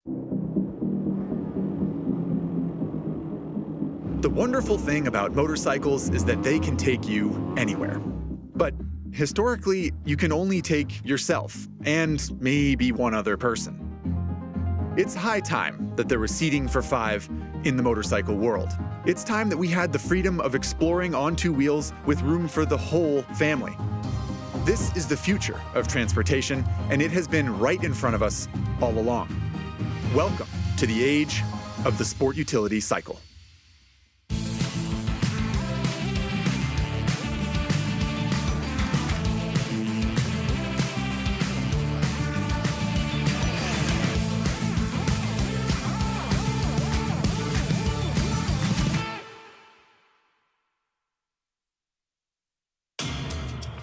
The wonderful thing about motorcycles is that they can take you anywhere. But historically, you can only take yourself and maybe one other person. It's high time that there was seating for 5 in the motorcycle world. It's time that we had the freedom of exploring on 2 wheels with room for the whole family. This is the future of transportation, and it has been right in front of us all along. Welcome to the age of the sport utility cycle.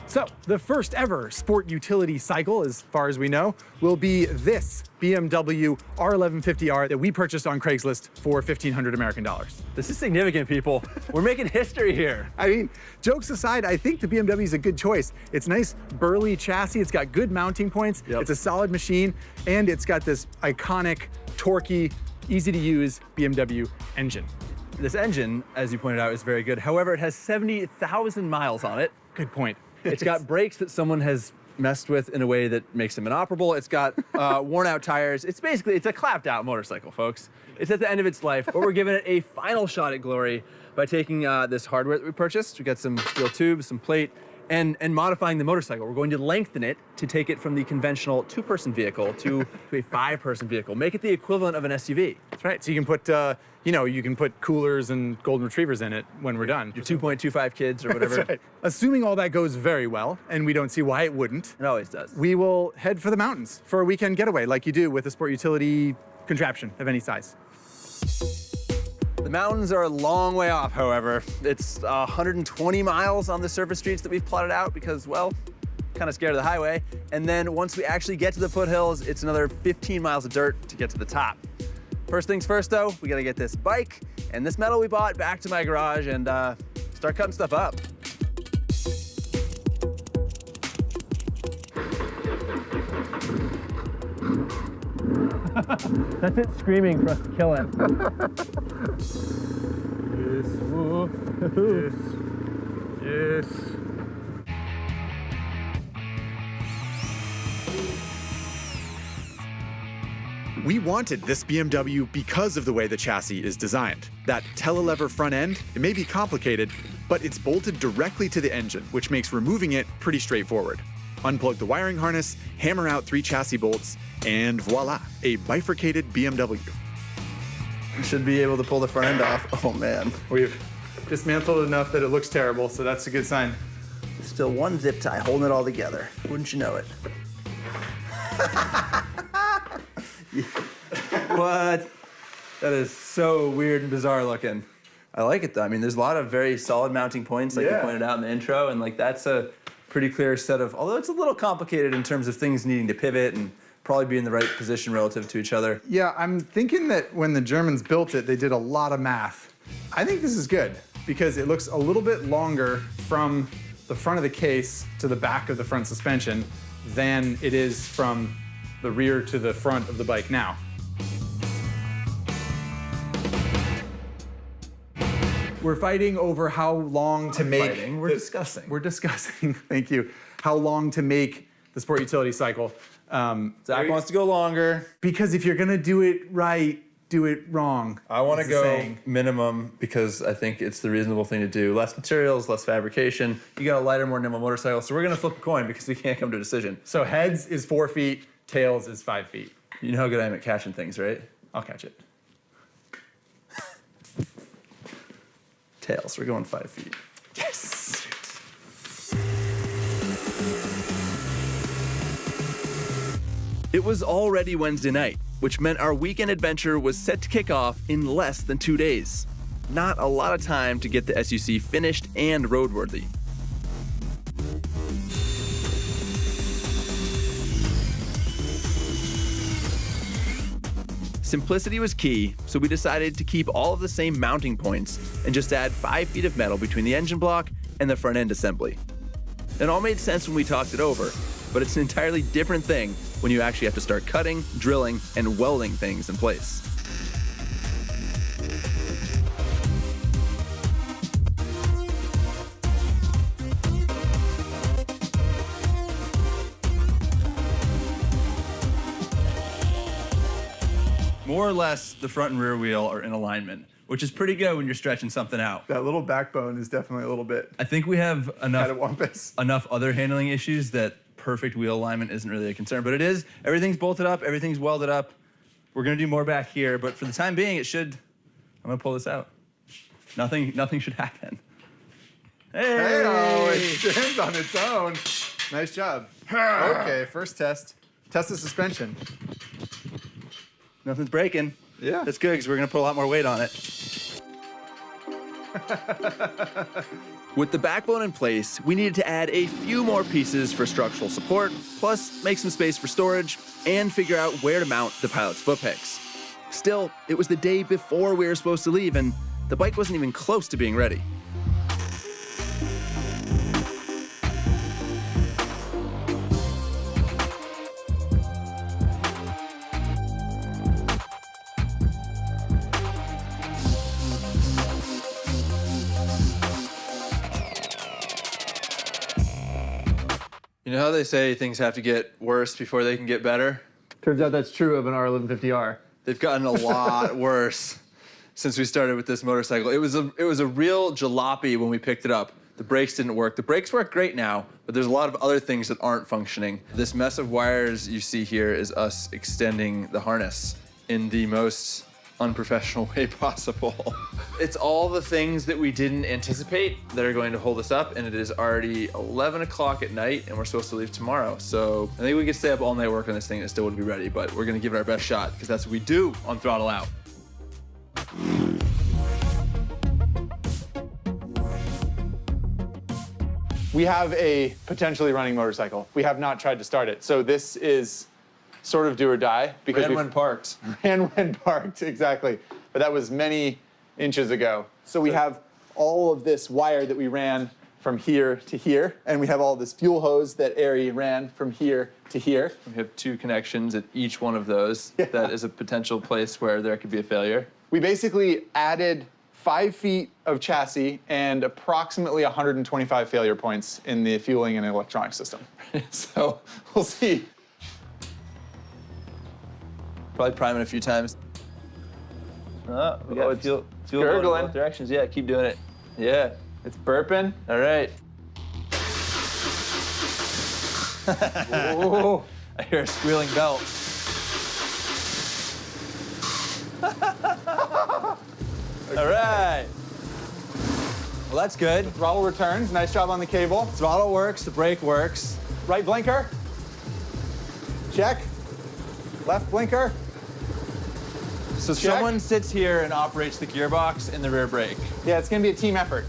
So, the first ever sport utility cycle, as far as we know, will be this BMW R1150R that we purchased on Craigslist for $1,500 American dollars. This is significant, people. We're making history here. I mean, jokes aside, I think the BMW is a good choice. It's nice, burly chassis, it's got good mounting points, It's a solid machine, and it's got this iconic, torquey, easy to use BMW engine. This engine, as you pointed out, is very good. However, it has 70,000 miles on it. Good point. It's got brakes that someone has messed with in a way that makes them inoperable. It's got worn out tires. It's a clapped out motorcycle, folks. It's at the end of its life, but we're giving it a final shot at glory by taking this hardware that we purchased. We got some steel tubes, some plate, and modifying the motorcycle. We're going to lengthen it to take it from the conventional 2-person vehicle to a 5-person vehicle. Make it the equivalent of an SUV. That's right. So you can put, you can put coolers and golden retrievers in it when we're done. Your 2.25 kids or whatever. That's right. Assuming all that goes very well, and we don't see why it wouldn't. It always does. We will head for the mountains for a weekend getaway, like you do with a sport utility contraption of any size. The mountains are a long way off, however. It's 120 miles on the surface streets that we've plotted out because, well, kind of scared of the highway. And then once we actually get to the foothills, it's another 15 miles of dirt to get to the top. First things first, though, we gotta get this bike and this metal we bought back to my garage and start cutting stuff up. That's it screaming for us to kill him. Yes. We wanted this BMW because of the way the chassis is designed. That telelever front end, it may be complicated, but it's bolted directly to the engine, which makes removing it pretty straightforward. Unplug the wiring harness, hammer out 3 chassis bolts, and voila, a bifurcated BMW. We should be able to pull the front end off. Oh man. We've dismantled enough that it looks terrible, so that's a good sign. Still one zip tie holding it all together. Wouldn't you know it? What? That is so weird and bizarre looking. I like it though. I mean, there's a lot of very solid mounting points, like you pointed out in the intro, and like that's a pretty clear set of, although it's a little complicated in terms of things needing to pivot and probably be in the right position relative to each other. Yeah, I'm thinking that when the Germans built it, they did a lot of math. I think this is good because it looks a little bit longer from the front of the case to the back of the front suspension than it is from the rear to the front of the bike now. We're fighting over how long to make... We're discussing. We're discussing, thank you, how long to make the sport utility cycle. Zach wants to go longer. Because if you're gonna do it right, do it wrong. I want to go minimum because I think it's the reasonable thing to do. Less materials, less fabrication. You got a lighter, more nimble motorcycle. So we're going to flip a coin because we can't come to a decision. So heads is 4 feet, tails is 5 feet. You know how good I am at catching things, right? I'll catch it. Tails, we're going 5 feet. Yes! It was already Wednesday night, which meant our weekend adventure was set to kick off in less than 2 days. Not a lot of time to get the SUC finished and roadworthy. Simplicity was key, so we decided to keep all of the same mounting points and just add 5 feet of metal between the engine block and the front end assembly. It all made sense when we talked it over, but it's an entirely different thing when you actually have to start cutting, drilling, and welding things in place. More or less, the front and rear wheel are in alignment, which is pretty good when you're stretching something out. That little backbone is definitely a little bit I think we have enough other handling issues that perfect wheel alignment isn't really a concern, but it is. Everything's bolted up, everything's welded up. We're gonna do more back here, but for the time being, I'm gonna pull this out. Nothing should happen. Hey-oh, it stands on its own. Nice job. Okay, first test. Test the suspension. Nothing's breaking. Yeah. That's good, because we're gonna put a lot more weight on it. With the backbone in place, we needed to add a few more pieces for structural support, plus make some space for storage, and figure out where to mount the pilot's foot pegs. Still, it was the day before we were supposed to leave, and the bike wasn't even close to being ready. You know how they say things have to get worse before they can get better? Turns out that's true of an R1150R. They've gotten a lot worse since we started with this motorcycle. It was a real jalopy when we picked it up. The brakes didn't work. The brakes work great now, but there's a lot of other things that aren't functioning. This mess of wires you see here is us extending the harness in the most unprofessional way possible. It's all the things that we didn't anticipate that are going to hold us up, and it is already 11 o'clock at night, and we're supposed to leave tomorrow. So I think we could stay up all night working on this thing and it still wouldn't be ready, but we're gonna give it our best shot, because that's what we do on Throttle Out. We have a potentially running motorcycle. We have not tried to start it. So this is sort of do or die. Because ran when parked. Ran when parked, exactly. But that was many inches ago. So we have all of this wire that we ran from here to here, and we have all this fuel hose that Ari ran from here to here. We have 2 connections at each one of those. Yeah. That is a potential place where there could be a failure. We basically added 5 feet of chassis and approximately 125 failure points in the fueling and electronic system. So we'll see. Probably prime it a few times. Oh, we got fuel going in both directions. Yeah, keep doing it. Yeah. It's burping. All right. Ooh. I hear a squealing belt. All right. Well, that's good. Throttle returns. Nice job on the cable. Throttle works, the brake works. Right blinker. Check. Left blinker. So Check. Someone sits here and operates the gearbox and the rear brake. Yeah, it's gonna be a team effort.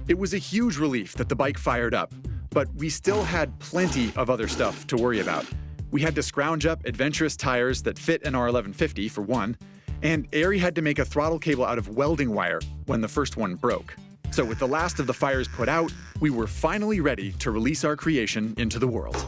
It was a huge relief that the bike fired up, but we still had plenty of other stuff to worry about. We had to scrounge up adventurous tires that fit an R1150 for one, and Ari had to make a throttle cable out of welding wire when the first one broke. So with the last of the fires put out, we were finally ready to release our creation into the world.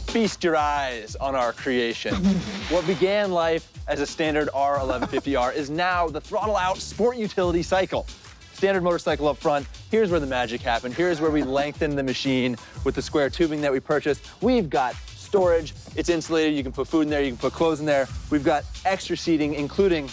Feast your eyes on our creation. What began life as a standard R1150R is now the Throttle Out Sport Utility Cycle. Standard motorcycle up front. Here's where the magic happened. Here's where we lengthen the machine with the square tubing that we purchased. We've got storage. It's insulated. You can put food in there. You can put clothes in there. We've got extra seating, including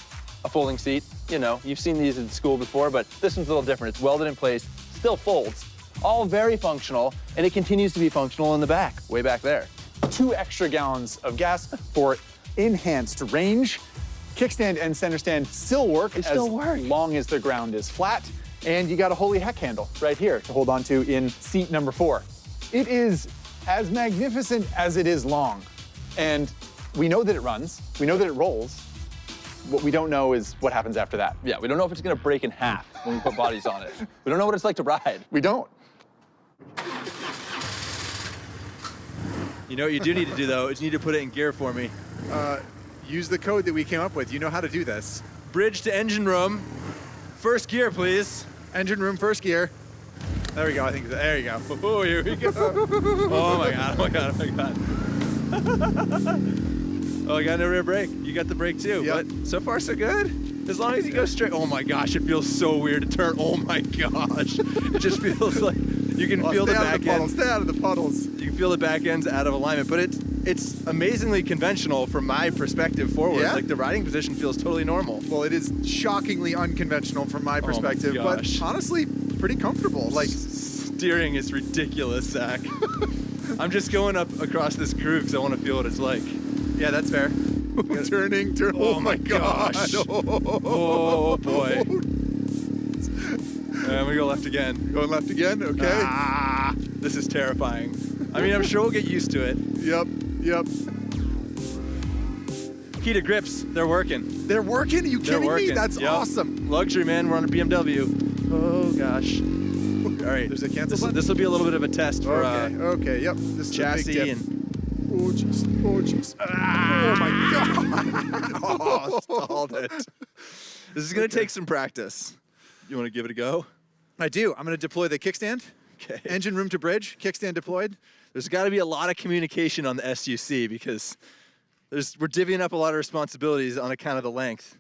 a folding seat. You know, you've seen these at school before, but this one's a little different. It's welded in place, still folds. All very functional, and it continues to be functional in the back, way back there. 2 extra gallons of gas for enhanced range. Kickstand and center stand still work as long as the ground is flat. And you got a holy heck handle right here to hold on to in seat number 4. It is as magnificent as it is long. And we know that it runs, we know that it rolls. What we don't know is what happens after that. Yeah, we don't know if it's gonna break in half when we put bodies on it. We don't know what it's like to ride. We don't. You know what you do need to do though, is you need to put it in gear for me. Use the code that we came up with. You know how to do this. Bridge to engine room. First gear, please. Engine room, first gear. There we go, I think, there you go. Oh, here we go. Oh my God, oh my God, oh my God. Oh, I got no rear brake. You got the brake too, Yep. but so far so good. As long as you go straight. Oh my gosh, it feels so weird to turn. Oh my gosh. It just feels like you can feel the back end. Stay out of the puddles. You can feel the back end's out of alignment, but it's amazingly conventional from my perspective forward. Yeah? Like the riding position feels totally normal. Well, it is shockingly unconventional from my perspective, but gosh. honestly, pretty comturable. Like, Steering is ridiculous, Zach. I'm just going up across this groove because I want to feel what it's like. yeah, that's fair. Turning. Oh my gosh. Oh boy. And we go left again. Going left again, okay. Ah, this is terrifying. I mean, I'm sure we'll get used to it. Yep. Heated grips, they're working. They're working? Are you They're kidding me? working. That's Yep. awesome. Luxury, man. We're on a BMW. Oh gosh. All right. There's a cancel button? This will be a little bit of a test for Okay, yep. This is a big chassis dip. and. Oh, jeez. Oh, my God. Oh, stalled it. This is gonna take some practice. You want to give it a go? I do. I'm going to deploy the kickstand. Okay. Engine room to bridge. Kickstand deployed. There's got to be a lot of communication on the SUC because we're divvying up a lot of responsibilities on account of the length.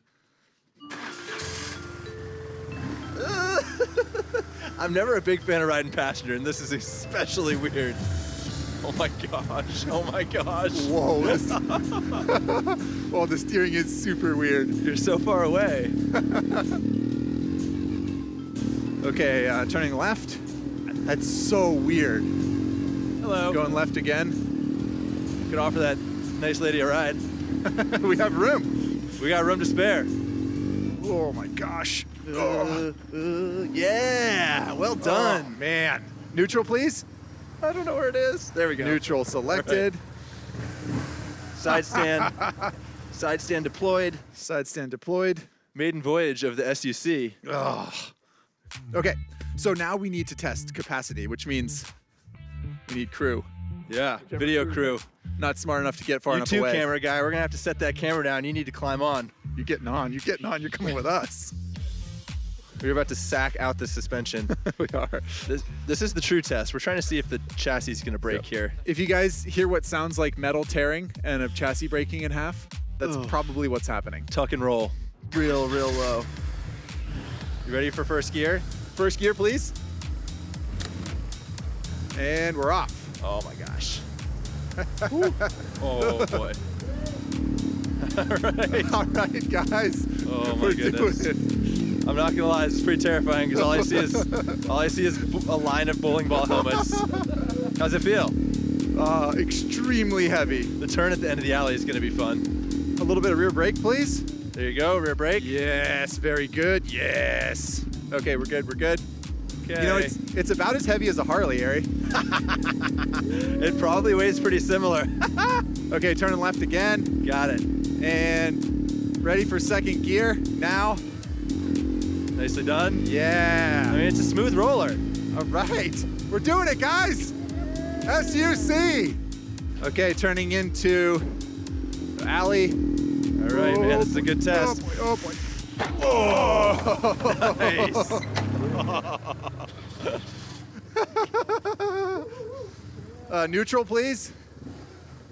I'm never a big fan of riding passenger, and this is especially weird. Oh my gosh, oh my gosh. Whoa. Well, the steering is super weird. You're so far away. Okay, turning left. That's so weird. Hello. Going left again. Could offer that nice lady a ride. We have room. We got room to spare. Oh my gosh. Yeah, well done. Oh, man. Neutral, please. I don't know where it is. There we go. Neutral selected. Side stand. Side stand deployed. Side stand deployed. Maiden voyage of the SUC. Ugh. Okay, so now we need to test capacity, which means we need crew. Yeah, video crew. Not smart enough to get far You enough too, away. camera guy. We're gonna have to set that camera down. You need to climb on. You're getting on. You're getting on. You're coming with us. We're about to sack out the suspension. We are. This is the true test. We're trying to see if the chassis is gonna break here. If you guys hear what sounds like metal tearing and a chassis breaking in half, that's probably what's happening. Tuck and roll. Real low. You ready for first gear? First gear, please. And we're off. Oh my gosh. Oh boy. All right. All right, guys. Oh my We're goodness. doing it. I'm not gonna lie, this is pretty terrifying because all I see is a line of bowling ball helmets. How's it feel? Extremely heavy. The turn at the end of the alley is gonna be fun. A little bit of rear brake, please. There you go, rear brake. Yes, very good. Yes. Okay, we're good. We're good. Okay. You know, it's about as heavy as a Harley, Ari. It probably weighs pretty similar. Okay, turning left again. Got it. And ready for second gear now. Nicely done. Yeah. I mean, it's a smooth roller. All right. We're doing it, guys. SUC. Okay, turning into the alley. All right, man, this is a good test. Oh boy. Oh. Nice. Neutral, please.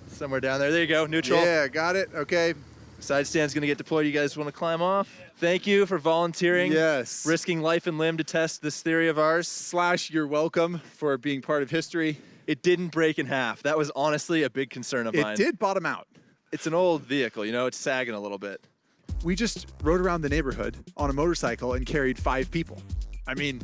Somewhere down there. There you go, neutral. Yeah, got it. Okay. Side stand's gonna get deployed. You guys want to climb off? Thank you for volunteering. Yes. Risking life and limb to test this theory of ours. / you're welcome for being part of history. It didn't break in half. That was honestly a big concern of mine. It did bottom out. It's an old vehicle, you know, it's sagging a little bit. We just rode around the neighborhood on a motorcycle and carried 5 people. I mean,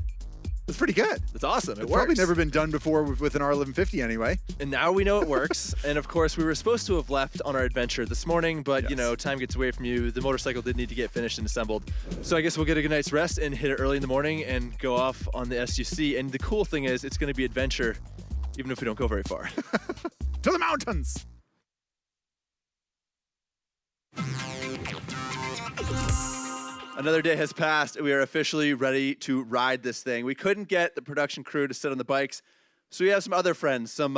it's pretty good. It's awesome. It It's works. probably never been done before with an R1150 anyway. And now we know it works. And of course, we were supposed to have left on our adventure this morning, but you Yes. know, time gets away from you. The motorcycle did need to get finished and assembled. So I guess we'll get a good night's rest and hit it early in the morning and go off on the SUC. And the cool thing is, it's going to be adventure, even if we don't go very far. To the mountains! Another day has passed, and we are officially ready to ride this thing. We couldn't get the production crew to sit on the bikes, so we have some other friends, some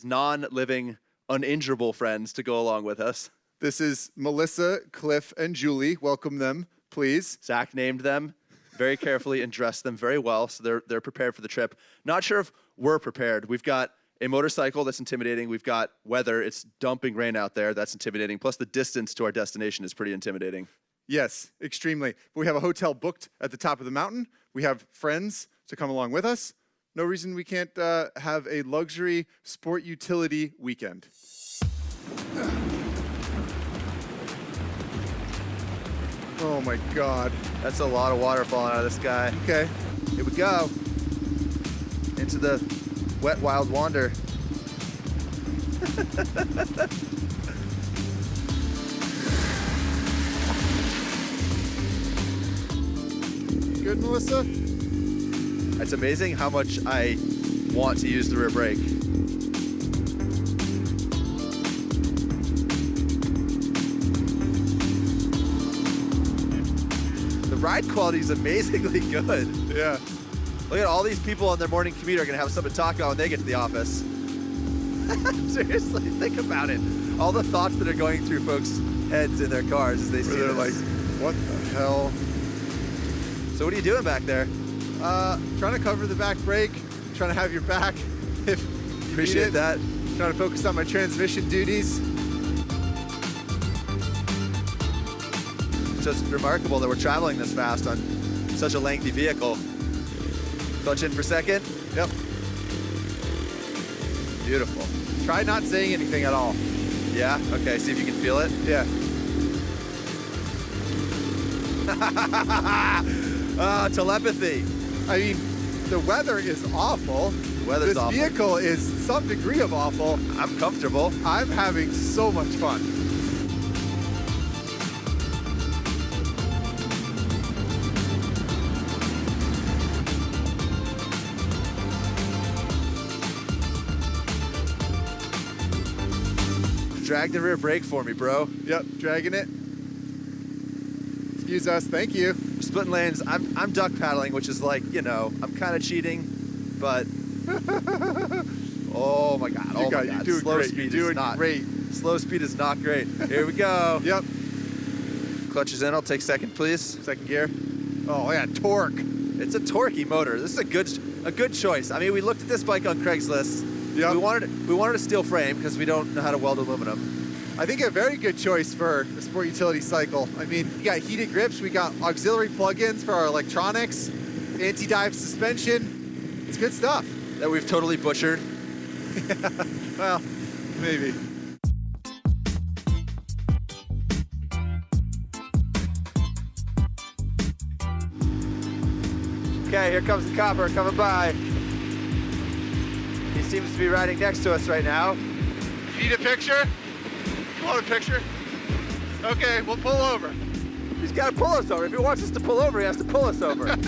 non-living, uninjurable friends to go along with us. This is Melissa, Cliff, and Julie. Welcome them, please. Zach named them very carefully and dressed them very well, so they're prepared for the trip. Not sure if we're prepared. We've got a motorcycle that's intimidating. We've got weather. It's dumping rain out there. That's intimidating. Plus, the distance to our destination is pretty intimidating. Yes, extremely. But we have a hotel booked at the top of the mountain. We have friends to come along with us. No reason we can't have a luxury sport utility weekend. Oh my God. That's a lot of water falling out of the sky. Okay, here we go. Into the wet, wild wander. Good, Melissa? It's amazing how much I want to use the rear brake. The ride quality is amazingly good. Yeah. Look at all these people on their morning commute are gonna have something to talk about when they get to the office. Seriously, think about it. All the thoughts that are going through folks' heads in their cars as they see They're this. like, what the hell? So what are you doing back there? Trying to cover the back brake, trying to have your back. If you Appreciate need it. that. Trying to focus on my transmission duties. It's just remarkable that we're traveling this fast on such a lengthy vehicle. Clutch in for second. Yep. Beautiful. Try not saying anything at all. Yeah, okay, see if you can feel it. Yeah. Telepathy. I mean, the weather is awful. The weather's this awful. vehicle is some degree of awful. I'm comfortable. I'm having so much fun. Drag the rear brake for me, bro. Yep, dragging it. Excuse us, thank you. We're splitting lanes. I'm duck paddling, which is like, you know, I'm kind of cheating, but oh my God, oh my God. You're doing Slow great. speed You're is doing not great. Slow speed is not great. Here we go. Yep, Clutch is in. I'll take second, please. second gear. Oh yeah, torque. It's a torquey motor. This is a good choice. I mean, we looked at this bike on Craigslist. Yep. We wanted a steel frame because we don't know how to weld aluminum. I think a very good choice for a sport utility cycle. I mean, we got heated grips, we got auxiliary plugins for our electronics, anti-dive suspension. It's good stuff. That we've totally butchered. Well, maybe. Okay, here comes the copper coming by. He seems to be riding next to us right now. You need a picture? You want a picture? Okay, we'll pull over. He's got to pull us over. If he wants us to pull over, he has to pull us over. It's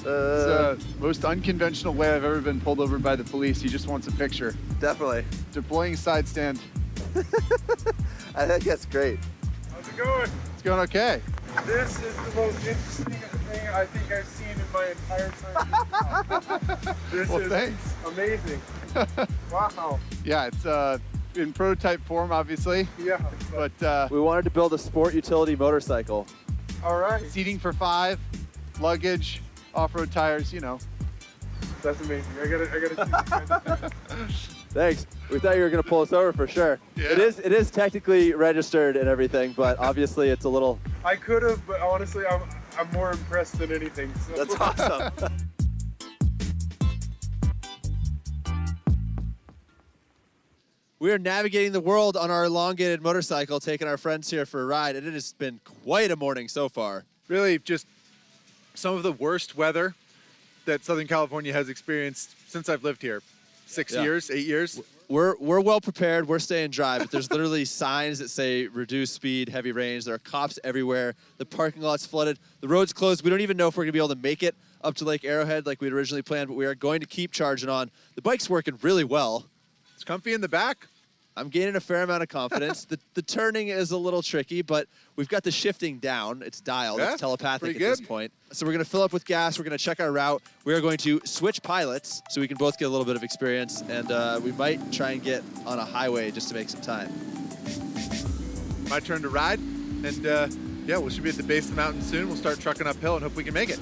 the most unconventional way I've ever been pulled over by the police. He just wants a picture. Definitely. Deploying side stand. I think that's great. How's it going? It's going okay. This is the most interesting thing I think I've seen in my entire time. This Well, is thanks. amazing. Wow. Yeah, it's in prototype form, obviously, Yeah. but We wanted to build a sport utility motorcycle. All right. seating for 5, luggage, off-road tires, you know. That's amazing. I gotta see this kind of thing. Thanks. We thought you were going to pull us over for sure. Yeah. It is technically registered and everything, but obviously it's a little. I could have, but honestly, I'm more impressed than anything. So. That's awesome. We are navigating the world on our elongated motorcycle, taking our friends here for a ride, and it has been quite a morning so far. Really just some of the worst weather that Southern California has experienced since I've lived here. 6 Yeah. years, 8 years. We're well prepared. We're staying dry, but there's literally signs that say reduce speed, heavy range. There are cops everywhere. The parking lot's flooded. The road's closed. We don't even know if we're going to be able to make it up to Lake Arrowhead like we'd originally planned, but we are going to keep charging on. The bike's working really well. It's comfy in the back. I'm gaining a fair amount of confidence. The turning is a little tricky, but we've got the shifting down. It's dialed. Yeah, it's telepathic pretty at good. this point. So we're going to fill up with gas. We're going to check our route. We are going to switch pilots so we can both get a little bit of experience, and we might try and get on a highway just to make some time. My turn to ride, and yeah, we should be at the base of the mountain soon. We'll start trucking uphill and hope we can make it.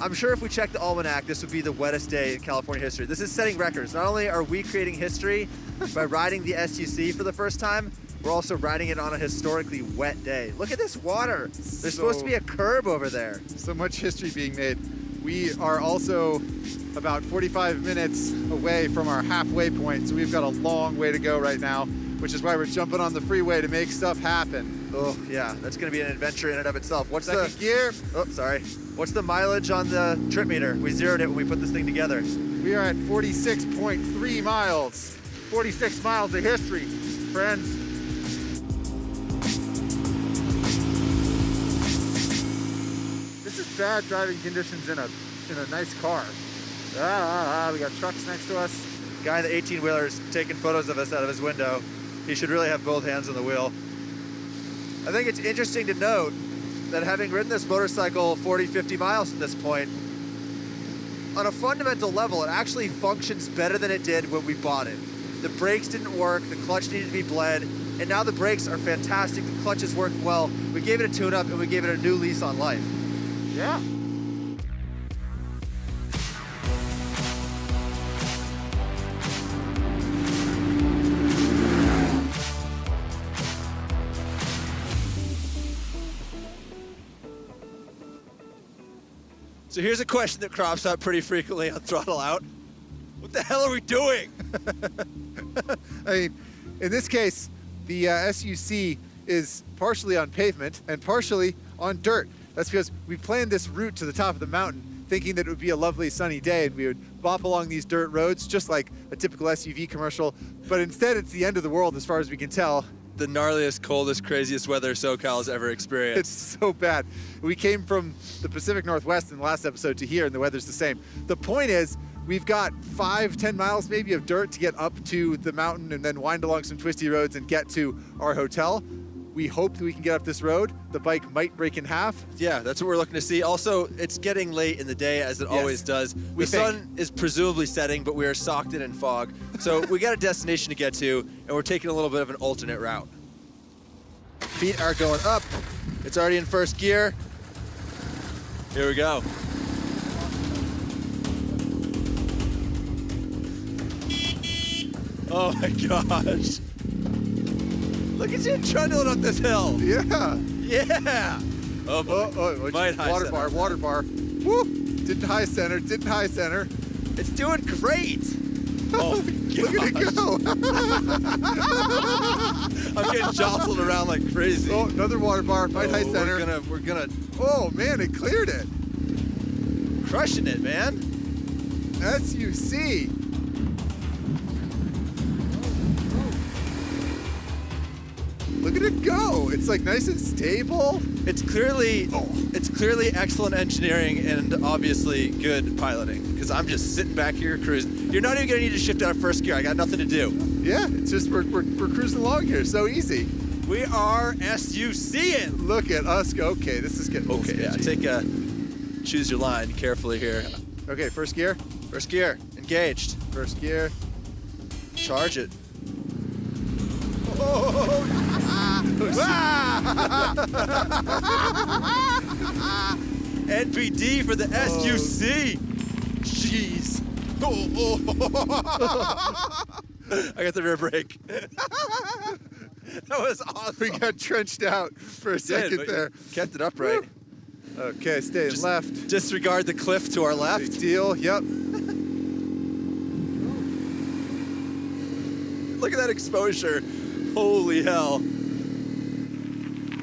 I'm sure if we check the almanac, this would be the wettest day in California history. This is setting records. Not only are we creating history by riding the SUC for the first time, we're also riding it on a historically wet day. Look at this water. There's supposed to be a curb over there. So much history being made. We are also about 45 minutes away from our halfway point, so we've got a long way to go right now, which is why we're jumping on the freeway to make stuff happen. Oh, yeah, that's going to be an adventure in and of itself. What's Second the gear. Oh, sorry. What's the mileage on the trip meter? We zeroed it when we put this thing together. We are at 46.3 miles. 46 miles of history, friends. This is bad driving conditions in a nice car. We got trucks next to us. Guy in the 18-wheeler is taking photos of us out of his window. He should really have both hands on the wheel. I think it's interesting to note that having ridden this motorcycle 40, 50 miles at this point, on a fundamental level, it actually functions better than it did when we bought it. The brakes didn't work, the clutch needed to be bled, and now the brakes are fantastic, the clutch is working well. We gave it a tune-up and we gave it a new lease on life. Yeah. So here's a question that crops up pretty frequently on Throttle Out. What the hell are we doing? I mean, in this case, the SUC is partially on pavement and partially on dirt. That's because we planned this route to the top of the mountain thinking that it would be a lovely sunny day and we would bop along these dirt roads just like a typical SUV commercial, but instead it's the end of the world as far as we can tell. The gnarliest, coldest, craziest weather SoCal has ever experienced. It's so bad. We came from the Pacific Northwest in the last episode to here and the weather's the same. The point is, we've got 5-10 miles maybe of dirt to get up to the mountain and then wind along some twisty roads and get to our hotel. We hope that we can get up this road. The bike might break in half. Yeah, that's what we're looking to see. Also, it's getting late in the day, as it always does. The sun is presumably setting, but we are socked in fog. So we got a destination to get to, and we're taking a little bit of an alternate route. Feet are going up. It's already in first gear. Here we go. Oh my gosh. Look at you trundling up this hill. Yeah. Yeah. Oh, boy. Might high water center. bar, water bar. Woo! Didn't high center, didn't high center. It's doing great. Oh, Look at it go. I'm getting jostled around like crazy. Oh, another water bar, might high center. We're gonna Oh man, it cleared it. crushing it, man. SUC. Look at it go. It's like nice and stable. It's clearly excellent engineering and obviously good piloting, because I'm just sitting back here cruising. You're not even gonna need to shift out of first gear. I got nothing to do. Yeah, it's just we're cruising along here. So easy. We are SUCing. Look at us go. Okay, this is getting a little Okay, yeah, sketchy. choose your line carefully here. Okay, first gear. First gear, engaged. First gear. Charge it. NPD for the SUC. Jeez. I got the rear brake. That was awesome. We got trenched out for a second but there. you kept it upright. Okay, stay left. Disregard the cliff to our left. Big deal. Yep. Look at that exposure. Holy hell.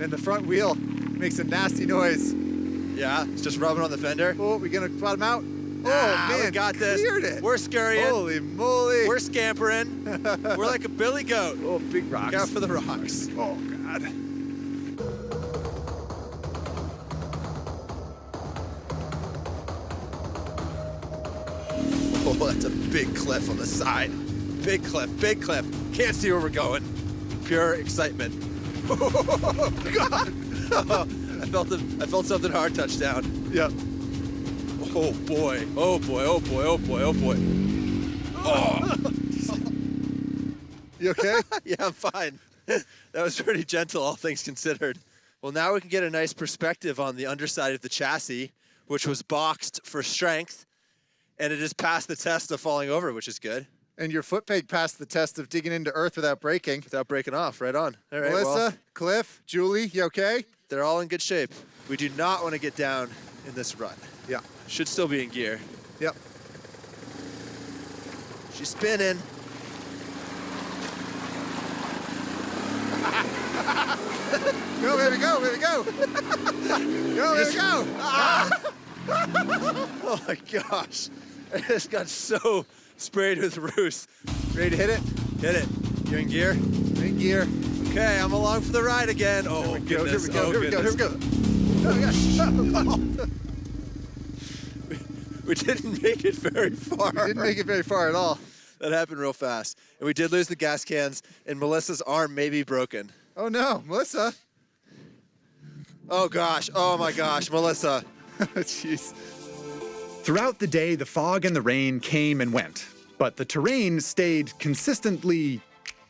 And the front wheel makes a nasty noise. Yeah, it's just rubbing on the fender. Oh, we gonna bottom out? Ah, Oh man, we got this. cleared it. We're scurrying. Holy moly. We're scampering. We're like a billy goat. Oh, big rocks. Look out for the rocks. Oh God. Oh, that's a big cliff on the side. Big cliff, big cliff. Can't see where we're going. Pure excitement. Oh, God. I felt something hard touch down. Yep. Oh boy, oh boy, oh boy, oh boy, oh boy. Oh. You okay? Yeah, I'm fine. That was pretty gentle, all things considered. Well, now we can get a nice perspective on the underside of the chassis, which was boxed for strength, and it has passed the test of falling over, which is good. And your foot peg passed the test of digging into earth without breaking. Without breaking off, right on. All right, Melissa, well, Cliff, Julie, you okay? they're all in good shape. We do not want to get down in this rut. Yeah. Should still be in gear. Yep. She's spinning. Go, baby, go, baby, go. Go, baby, go. Ah! Oh my gosh. I just got so sprayed with roost. Ready to hit it? Hit it. You're in gear? In gear. Okay, I'm along for the ride again. Oh, Here we go, goodness. here we go, Oh, here we go, here goodness. we go. Oh, gosh. We didn't make it very far. We didn't make it very far at all. That happened real fast. And we did lose the gas cans, and Melissa's arm may be broken. Oh no, Melissa. Oh gosh, oh my gosh, Melissa. Jeez. Throughout the day, the fog and the rain came and went, but the terrain stayed consistently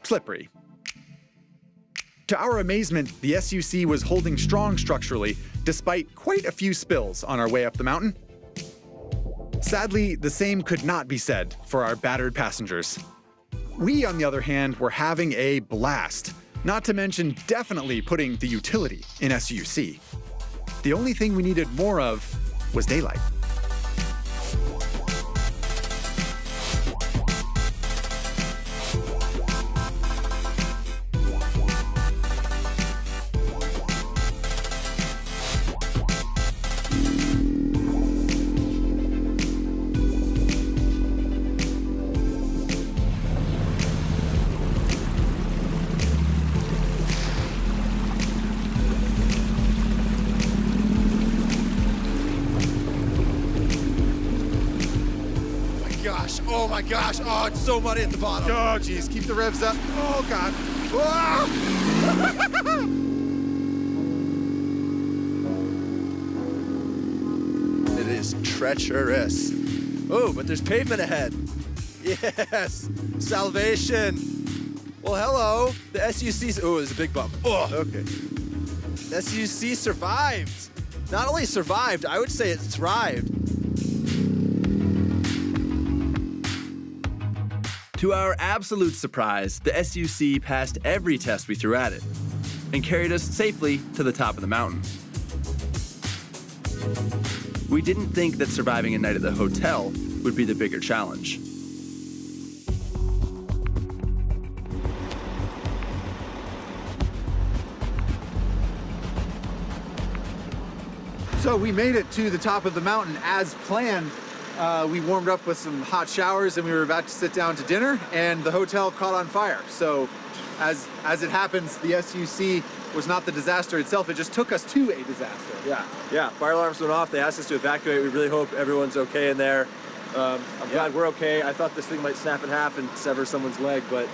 slippery. To our amazement, the SUC was holding strong structurally, despite quite a few spills on our way up the mountain. Sadly, the same could not be said for our battered passengers. We, on the other hand, were having a blast, not to mention definitely putting the utility in SUC. The only thing we needed more of was daylight. Oh my gosh, oh, it's so muddy at the bottom. Oh, geez, keep the revs up. Oh, God. Whoa! It is treacherous. Oh, but there's pavement ahead. Yes, salvation. Well, hello. The SUC, oh, there's a big bump. Oh, Okay. the SUC survived. Not only survived, I would say it thrived. To our absolute surprise, the SUC passed every test we threw at it and carried us safely to the top of the mountain. We didn't think that surviving a night at the hotel would be the bigger challenge. So we made it to the top of the mountain as planned. We warmed up with some hot showers and we were about to sit down to dinner and the hotel caught on fire. So as it happens, the SUC was not the disaster itself, it just took us to a disaster. Yeah, fire alarms went off. They asked us to evacuate. We really hope everyone's okay in there. I'm glad we're okay. I thought this thing might snap in half and sever someone's leg, but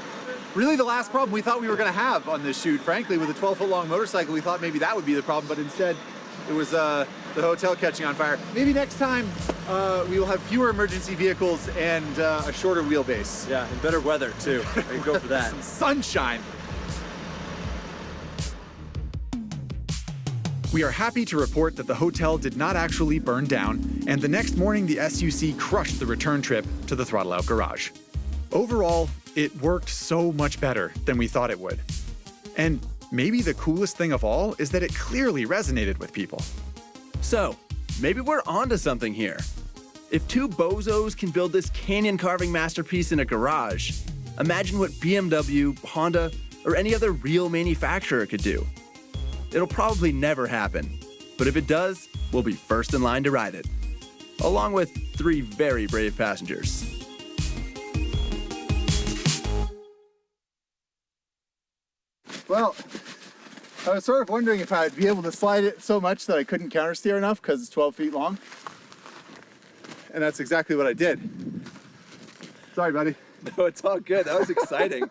Really the last problem we thought we were gonna have on this shoot, frankly, with a 12-foot long motorcycle, we thought maybe that would be the problem, but instead it was the hotel catching on fire. Maybe next time we will have fewer emergency vehicles and a shorter wheelbase. yeah, and better weather too. I can go for that. Some sunshine. We are happy to report that the hotel did not actually burn down, and the next morning the SUC crushed the return trip to the Throttle Out Garage. Overall, it worked so much better than we thought it would. And maybe the coolest thing of all is that it clearly resonated with people. So, maybe we're onto something here. If two bozos can build this canyon carving masterpiece in a garage, imagine what BMW, Honda, or any other real manufacturer could do. It'll probably never happen, but if it does, we'll be first in line to ride it, along with 3 very brave passengers. Well, I was sort of wondering if I'd be able to slide it so much that I couldn't countersteer enough because it's 12 feet long. And that's exactly what I did. Sorry, buddy. No, it's all good. That was exciting.